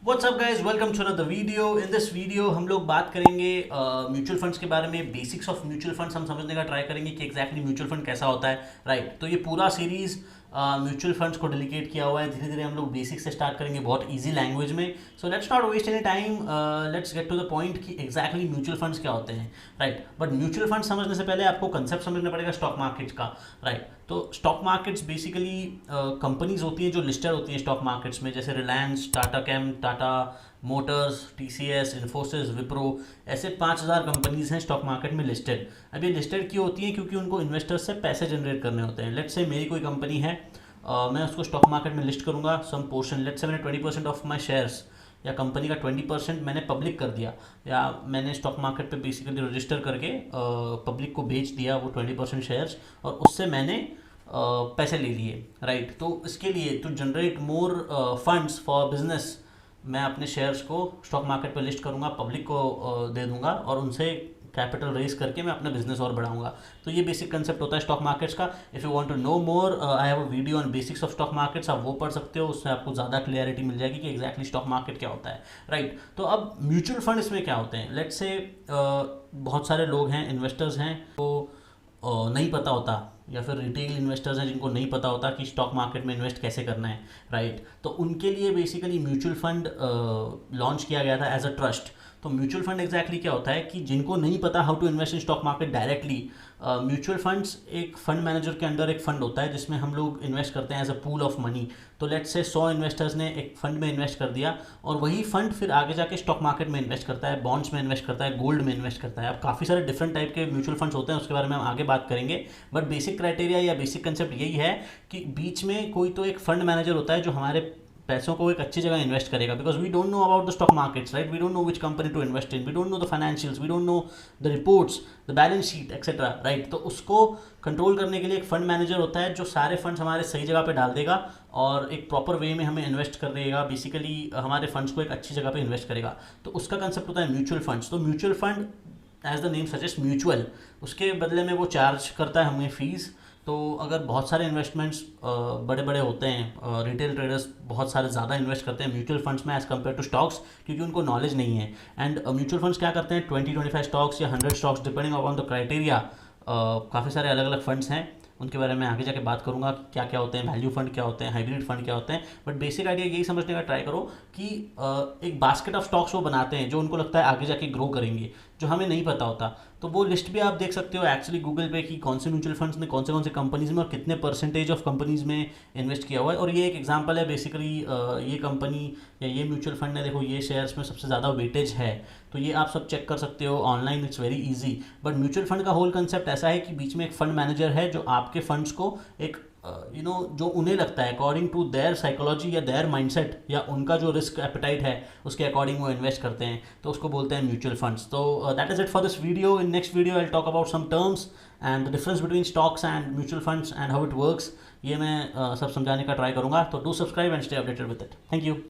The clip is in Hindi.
What's up guys, welcome to another video. In this video हम लोग बात करेंगे म्यूचुअल फंड्स के बारे में। बेसिक्स ऑफ म्यूचुअल फंड्स हम समझने का ट्राई करेंगे कि एग्जैक्टली म्यूचुअल फंड कैसा होता है, राइट। तो ये पूरा सीरीज म्यूचुअल फंड्स को डेडिकेट किया हुआ है। धीरे धीरे हम लोग बेसिक से स्टार्ट करेंगे, बहुत ईजी लैंग्वेज में। So let's not waste any time, let's get to the point कि एग्जैक्टली म्यूचुअल फंड्स क्या होते हैं, राइट। बट म्यूचुअल फंड समझने से पहले आपको कंसेप्ट समझना पड़ेगा स्टॉक मार्केट का, राइट। तो स्टॉक मार्केट्स बेसिकली कंपनीज होती हैं जो लिस्टेड होती हैं स्टॉक मार्केट्स में, जैसे Reliance, Tata Chem, Tata Motors, TCS, Infosys, Wipro. ऐसे 5,000 कंपनीज हैं स्टॉक मार्केट में लिस्टेड। अब ये लिस्टेड क्यों होती हैं? क्योंकि उनको इन्वेस्टर्स से पैसे जनरेट करने होते हैं। लेट्स से मेरी कोई कंपनी है, मैं उसको स्टॉक मार्केट में लिस्ट करूँगा सम पोर्शन। लेट्स से मैंने 20% ऑफ माई शेयर्स या कंपनी का 20% मैंने पब्लिक कर दिया, या मैंने स्टॉक मार्केट पे बेसिकली रजिस्टर करके पब्लिक को बेच दिया वो 20% शेयर्स, और उससे मैंने पैसे ले लिए, राइट। तो इसके लिए to generate more funds for business, मैं अपने शेयर्स को स्टॉक मार्केट पर लिस्ट करूंगा, पब्लिक को दे दूंगा, और उनसे कैपिटल रेज करके मैं अपना बिजनेस और बढ़ाऊंगा। तो ये बेसिक कंसेप्ट होता है स्टॉक मार्केट्स का। If you want to know more, I have a video on basics of stock markets, आप वो पढ़ सकते हो। उससे आपको ज़्यादा क्लियरिटी मिल जाएगी कि एग्जैक्टली स्टॉक मार्केट क्या होता है, राइट। तो अब म्यूचुअल फंड इसमें क्या होते हैं? लेट्स से बहुत सारे लोग हैं, इन्वेस्टर्स हैं, तो नहीं पता होता, या फिर रिटेल इन्वेस्टर्स हैं जिनको नहीं पता होता कि स्टॉक मार्केट में इन्वेस्ट कैसे करना है, राइट। तो उनके लिए बेसिकली म्यूचुअल फंड लॉन्च किया गया था एज अ ट्रस्ट। तो म्यूचुअल फंड एग्जैक्टली क्या होता है कि जिनको नहीं पता how to invest in stock market directly, mutual funds एक फंड मैनेजर के अंडर एक फंड होता है जिसमें हम लोग इन्वेस्ट करते हैं as a pool of money. तो लेट्स से 100 इन्वेस्टर्स ने एक फंड में इन्वेस्ट कर दिया, और वही फंड फिर आगे जाके स्टॉक मार्केट में इन्वेस्ट करता है, बॉन्ड्स में इन्वेस्ट करता है, गोल्ड में इन्वेस्ट करता है। अब काफ़ी सारे डिफरेंट टाइप के म्यूचुअल फंड्स होते हैं, उसके बारे में हम आगे बात करेंगे। बट बेसिक क्राइटेरिया या बेसिक कंसेप्ट यही है कि बीच में कोई तो एक फंड मैनेजर होता है जो हमारे पैसों को एक अच्छी जगह इन्वेस्ट करेगा, because we don't know about the stock markets, right. We don't know which company to invest in, we don't know the financials, we don't know the reports, the balance sheet etcetera, right. तो उसको कंट्रोल करने के लिए एक फंड मैनेजर होता है जो सारे फंड्स हमारे सही जगह पे डाल देगा और एक प्रॉपर वे में हमें इन्वेस्ट कर देगा, बेसिकली हमारे फंड्स को एक अच्छी जगह पे इन्वेस्ट करेगा। तो उसका कंसेप्ट होता है म्यूचुअल फंड्स। तो mutual fund as the name suggest mutual, उसके बदले में वो चार्ज करता है हमें फीस। तो अगर बहुत सारे इन्वेस्टमेंट्स बड़े बड़े होते हैं, रिटेल ट्रेडर्स बहुत सारे ज़्यादा इन्वेस्ट करते हैं म्यूचुअल फंड्स में एज़ कम्पेयर टू स्टॉक्स, क्योंकि उनको नॉलेज नहीं है। एंड म्यूचुअल फंड्स क्या करते हैं, 20-25 स्टॉक्स या 100 stocks depending upon the criteria. काफ़ी सारे अलग अलग फंड्स हैं, उनके बारे में आगे जाके बात करूंगा क्या क्या होते हैं, वैल्यू फंड क्या होते हैं, हाइब्रिड फंड क्या होते हैं। बट बेसिक आइडिया यही समझने का ट्राई करो कि एक बास्केट ऑफ स्टॉक्स वो बनाते हैं जो उनको लगता है आगे जाके ग्रो करेंगे, जो हमें नहीं पता होता। तो वो लिस्ट भी आप देख सकते हो एक्चुअली गूगल पे कि कौन से म्यूचुअल फंड्स ने कौन से कंपनीज में और कितने परसेंटेज ऑफ कंपनीज में इन्वेस्ट किया हुआ है। और ये एक एग्जांपल है बेसिकली, ये कंपनी या ये म्यूचुअल फंड ने, देखो ये शेयर्स में सबसे ज़्यादा वेटेज है। तो ये आप सब चेक कर सकते हो online, it's very easy. But mutual fund का होल कंसेप्ट ऐसा है कि बीच में एक फंड मैनेजर है जो आपके फंड्स को एक जो उन्हें लगता है अकॉर्डिंग टू देयर साइकोलॉजी या देयर माइंडसेट या उनका जो रिस्क एपेटाइट है उसके अकॉर्डिंग वो इन्वेस्ट करते हैं, तो उसको बोलते हैं म्यूचुअल फंड्स। तो that is it for this video. In next video I will talk about some terms and the difference between stocks and mutual funds and how it works. ये मैं सब समझाने का ट्राई करूंगा। तो do subscribe and stay updated with it. Thank you.